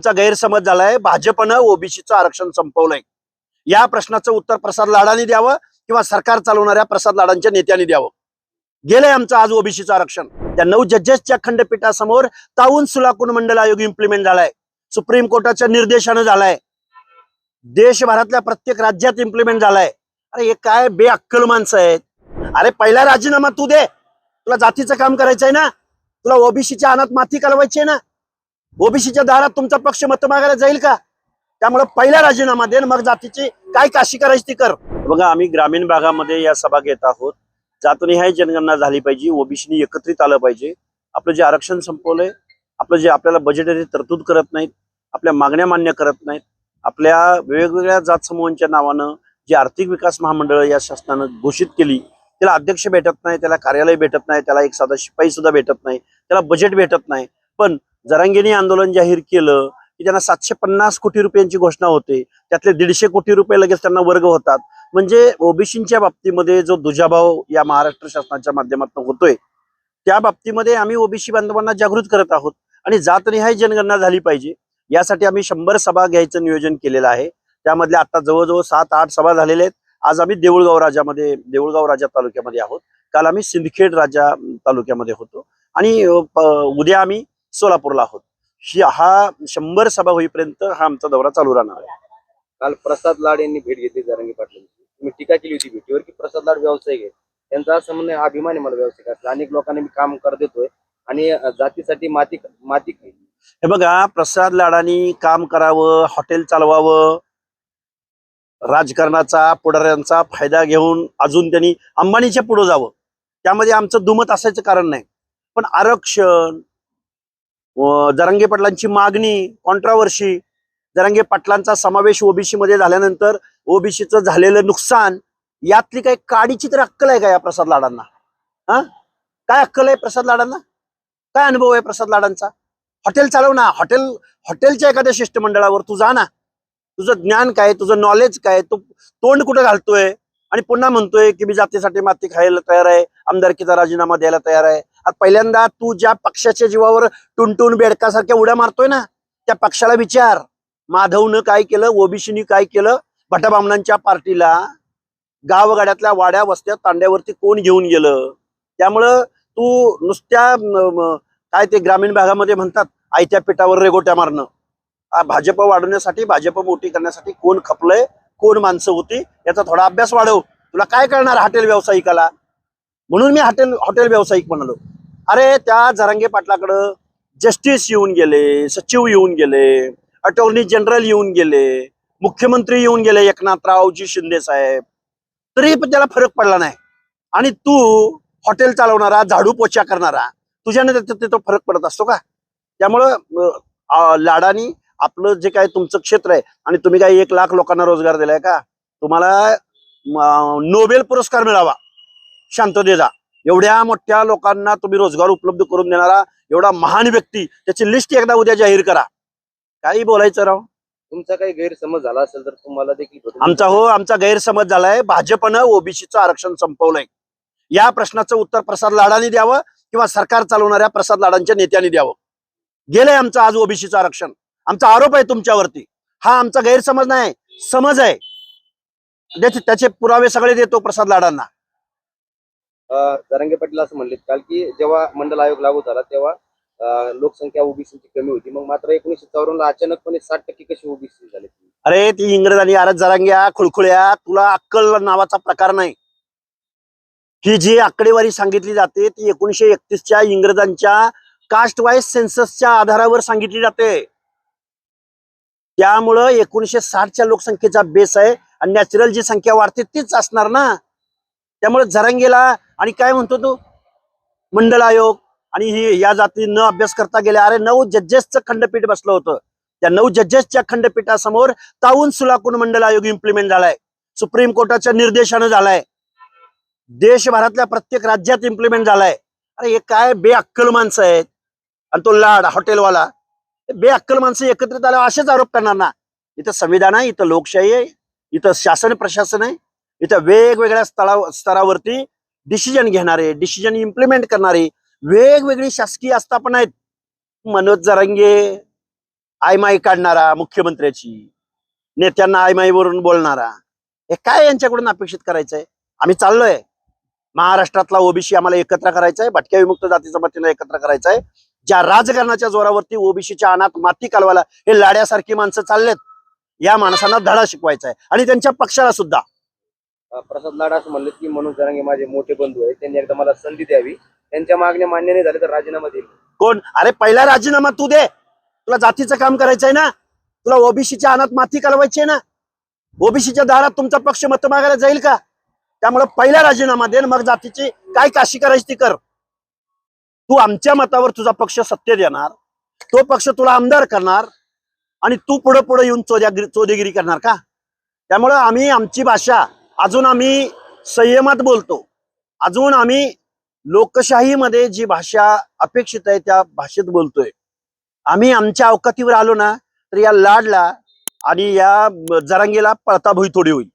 चा गैरसमज झालाय, भाजपनं ओबीसीचं आरक्षण संपवलंय। या प्रश्नाचं उत्तर प्रसाद लाडांनी द्यावं किंवा सरकार चालवणाऱ्या प्रसाद लाडांच्या नेत्यांनी द्यावं। गेलंय आमचं आज ओबीसीचं आरक्षण। त्या 9 जजेसच्या खंडपीठासमोर ताऊन सुलाकून मंडल आयोग इम्प्लिमेंट झालाय, सुप्रीम कोर्टाच्या निर्देशानं झालाय, देशभरातल्या प्रत्येक राज्यात इम्प्लिमेंट झालाय। अरे हे काय बेअक्कल माणसं आहेत। अरे पहिला राजीनामा तू दे, तुला जातीचं काम करायचंय ना, तुला ओबीसीच्या अनाथ माती कालवायची ना, ओबीसीच्या दारात तुमचा पक्ष मत मागायला जाईल का? त्यामुळे पहिला राजीनामा दे, मग जातीची काय काशी करायची ती कर। बघा, आम्ही ग्रामीण भागामध्ये या सभा घेत आहोत। जातनिहाय जनगणना झाली पाहिजे, ओबीसीनी एकत्रित आलं पाहिजे। आपलं जे आरक्षण संपवलंय, आपलं जे आपल्याला बजेटरी तरतूद करत नाहीत, आपल्या मागण्या मान्य करत नाहीत, आपल्या वेगवेगळ्या जात समूहांच्या नावानं जे आर्थिक विकास महामंडळ या शासनानं घोषित केली, त्याला अध्यक्ष भेटत नाही, त्याला कार्यालय भेटत नाही, त्याला एक साधा शिपाई सुद्धा भेटत नाही, त्याला बजेट भेटत नाही। पण जरांगेंनी आंदोलन जाहीर केलं की त्यांना 750 कोटी रुपयांची घोषणा होते, त्यातले 150 कोटी रुपये लगेच त्यांना वर्ग होतात। म्हणजे ओबीसीच्या बाबतीमध्ये जो दुजाभाव या महाराष्ट्र शासनाच्या माध्यमातून होतोय, त्या बाबतीमध्ये आम्ही ओबीसी बांधवांना जागृत करत आहोत। आणि जातनिहाय जनगणना झाली पाहिजे यासाठी आम्ही 100 सभा घ्यायचं नियोजन केलेलं आहे। त्यामधले आता जवळजवळ 7-8 सभा झालेल्या आहेत। आज आम्ही देऊळगाव राजा तालुक्यामध्ये आहोत, काल आम्ही सिंदखेड राजा तालुक्यामध्ये होतो आणि उद्या आम्ही सोलापूरला आहोत। हा 100 सभा होईपर्यंत हा आमचा दौरा चालू राहणार आहे। काल प्रसाद लाड यांनी भेट घेतली जरांगे पाटलांची। तुम्ही टीका केली होती भेटीवर की प्रसाद लाड व्यावसायिक आहे, त्यांचा असं म्हणणं आहे, अभिमान आहे मला व्यावसायिक असला, अनेक लोकांनी मी काम कर देतोय आणि जातीसाठी माती हे बघा, प्रसाद लाडांनी काम करावं, हॉटेल चालवावं, राजकारणाचा पुढाऱ्यांचा फायदा घेऊन अजून त्यांनी अंबानीच्या पुढे जावं, त्यामध्ये आमचं दुमत असायचं कारण नाही। पण आरक्षण, जरांगे पाटलांची मागणी, कॉन्ट्रावर्सी, जरांगे पाटलांचा समावेश ओबीसी मध्ये झाल्यानंतर ओबीसीचं झालेलं नुकसान, यातली काही काडीची तर अक्कल आहे का या प्रसाद लाडांना? काय अक्कल आहे प्रसाद लाडांना? काय अनुभव आहे प्रसाद लाडांचा? हॉटेल चालव ना, हॉटेलच्या एखाद्या शिष्टमंडळावर तू जा ना, तुझं ज्ञान काय, तुझं नॉलेज काय, तू तोंड कुठं घालतोय आणि पुन्हा म्हणतोय की मी जातीसाठी माती खायला तयार आहे, आमदारकीचा राजीनामा द्यायला तयार आहे। आता पहिल्यांदा तू ज्या पक्षाच्या जीवावर टुनटुन बेडकासारख्या उड्या मारतोय ना, त्या पक्षाला विचार, माधवनं काय केलं, ओबीसीनी काय केलं, भटाबामणांच्या पार्टीला गावगाड्यातल्या वाड्या वस्त्या तांड्यावरती कोण घेऊन गेलं? त्यामुळं तू नुसत्या काय ते ग्रामीण भागामध्ये म्हणतात आयत्या पिठावर रेगोट्या मारणं, भाजप वाढवण्यासाठी, भाजप मोठी करण्यासाठी कोण खपलंय, कोण माणसं होती, याचा थोडा अभ्यास वाढव। तुला काय कळणार हॉटेल व्यावसायिकाला? म्हणून मी हॉटेल व्यावसायिक म्हणालो। अरे त्या जरांगे पाटलाकडं जस्टिस येऊन गेले, सचिव येऊन गेले, अटॉर्नी जनरल येऊन गेले, मुख्यमंत्री येऊन गेले एकनाथरावजी शिंदे साहेब, तरी पण त्याला फरक पडला नाही। आणि तू हॉटेल चालवणारा, झाडू पोछा करणारा, तुझ्याने तो फरक पडत असतो का? त्यामुळं लाडानी आपलं जे काय तुमचं क्षेत्र आहे, आणि तुम्ही काय 1 लाख लोकांना रोजगार दिलाय का? तुम्हाला नोबेल पुरस्कार मिळावा शांततेचा। एवढ्या मोठ्या लोकांना तुम्ही रोजगार उपलब्ध करून देणारा एवढा महान व्यक्ती, त्याची लिस्ट एकदा उद्या जाहीर करा। काही बोलायचं राव? तुमचा काही गैरसमज झाला असेल तर तुम्हाला देखील आमचा गैरसमज झालाय, भाजपनं ओबीसीचं आरक्षण संपवलंय। या प्रश्नाचं उत्तर प्रसाद लाडांनी द्यावं किंवा सरकार चालवणाऱ्या प्रसाद लाडांच्या नेत्यांनी द्यावं। गेलंय आमचं आज ओबीसीचं आरक्षण। आमचा आरोप आहे तुमच्यावरती, हा आमचा गैरसमज नाही, समज आहे। त्याचे पुरावे सगळे देतो प्रसाद लाडांना। जरांगे पाटील असं म्हणले काल की जेव्हा मंडल आयोग लागू झाला तेव्हा लोकसंख्या ओबीसीची कमी होती, मग मात्र 1954 अचानकपणे 60% कशी ओबीसी झाली? अरे ती इंग्रजांनी, अरे जरांग्या खुळखुळ्या, तुला अक्कल नावाचा प्रकार नाही। ही जी आकडेवारी सांगितली जाते ती 1931च्या इंग्रजांच्या कास्ट वाईज सेन्ससच्या आधारावर सांगितली जाते। त्यामुळं 1960च्या लोकसंख्येचा बेस आहे आणि नॅचरल जी संख्या वाढते तीच असणार ना। त्यामुळे जरांगेला आणि काय म्हणतो तू मंडल आयोग आणि ही या जाती न अभ्यास करता गेल्या। अरे 9 जजेसचं खंडपीठ बसलं होतं, त्या 9 जजेसच्या खंडपीठासमोर ताऊन सुलाकून मंडल आयोग इम्प्लिमेंट झालाय, सुप्रीम कोर्टाच्या निर्देशानं झालाय, देशभरातल्या प्रत्येक राज्यात इम्प्लिमेंट झालाय। अरे हे काय बेअक्कल माणसं आहेत। आणि तो लाड हॉटेलवाला, बेअक्कल माणसं एकत्रित आल्यावर असेच आरोप करणार ना? इथं संविधान आहे, इथं लोकशाही आहे, इथं शासन प्रशासन आहे, इथं वेगवेगळ्या स्तरावरती डिसिजन घेणारे, डिसिजन इम्प्लिमेंट करणारे वेगवेगळी शासकीय आस्थापना आहेत। मनोज जरांगे आयमाई काढणारा मुख्यमंत्र्याची, नेत्यांना आयमाईवरून बोलणारा, हे काय यांच्याकडून अपेक्षित करायचंय? आम्ही चाललोय महाराष्ट्रातला ओबीसी आम्हाला एकत्र करायचा आहे, भटक्या विमुक्त जाती जमातीला एकत्र करायचा आहे. ज्या राजकारणाच्या जोरावरती ओबीसीच्या अनाथ माती कालवायला हे लाड्यासारखी माणसं चाललेत, या माणसांना धडा शिकवायचा आहे आणि त्यांच्या पक्षाला सुद्धा. प्रसाद लाड असं म्हणले की मनोज जरांगे माझे मोठे बंधू आहेत, त्यांनी एकदा मला संधी द्यावी, त्यांच्या मागण्या मान्य नाही झाल्या तर राजीनामा देईल. कोण? अरे पहिला राजीनामा तू दे. तुला जातीचं काम करायचंय ना, तुला ओबीसीच्या अनाथ माती कालवायची आहे ना, ओबीसीच्या दारात तुमचा पक्ष मत मागायला जाईल का? त्यामुळे पहिला राजीनामा दे, मग जातीची काय काशी करायची ती कर. तू आमच्या मतावर तुझा पक्ष सत्तेत येणार, तो पक्ष तुला आमदार करणार आणि तू पुढे पुढे येऊन चोदेगिरी करणार का? त्यामुळं आम्ही आमची भाषा अजून आम्ही संयमात बोलतो, अजून आम्ही लोकशाहीमध्ये जी भाषा अपेक्षित आहे त्या भाषेत बोलतोय. आम्ही आमच्या अवकातीवर आलो ना तर या लाडला आणि या जरांगेला पळता भुई थोडी होईल.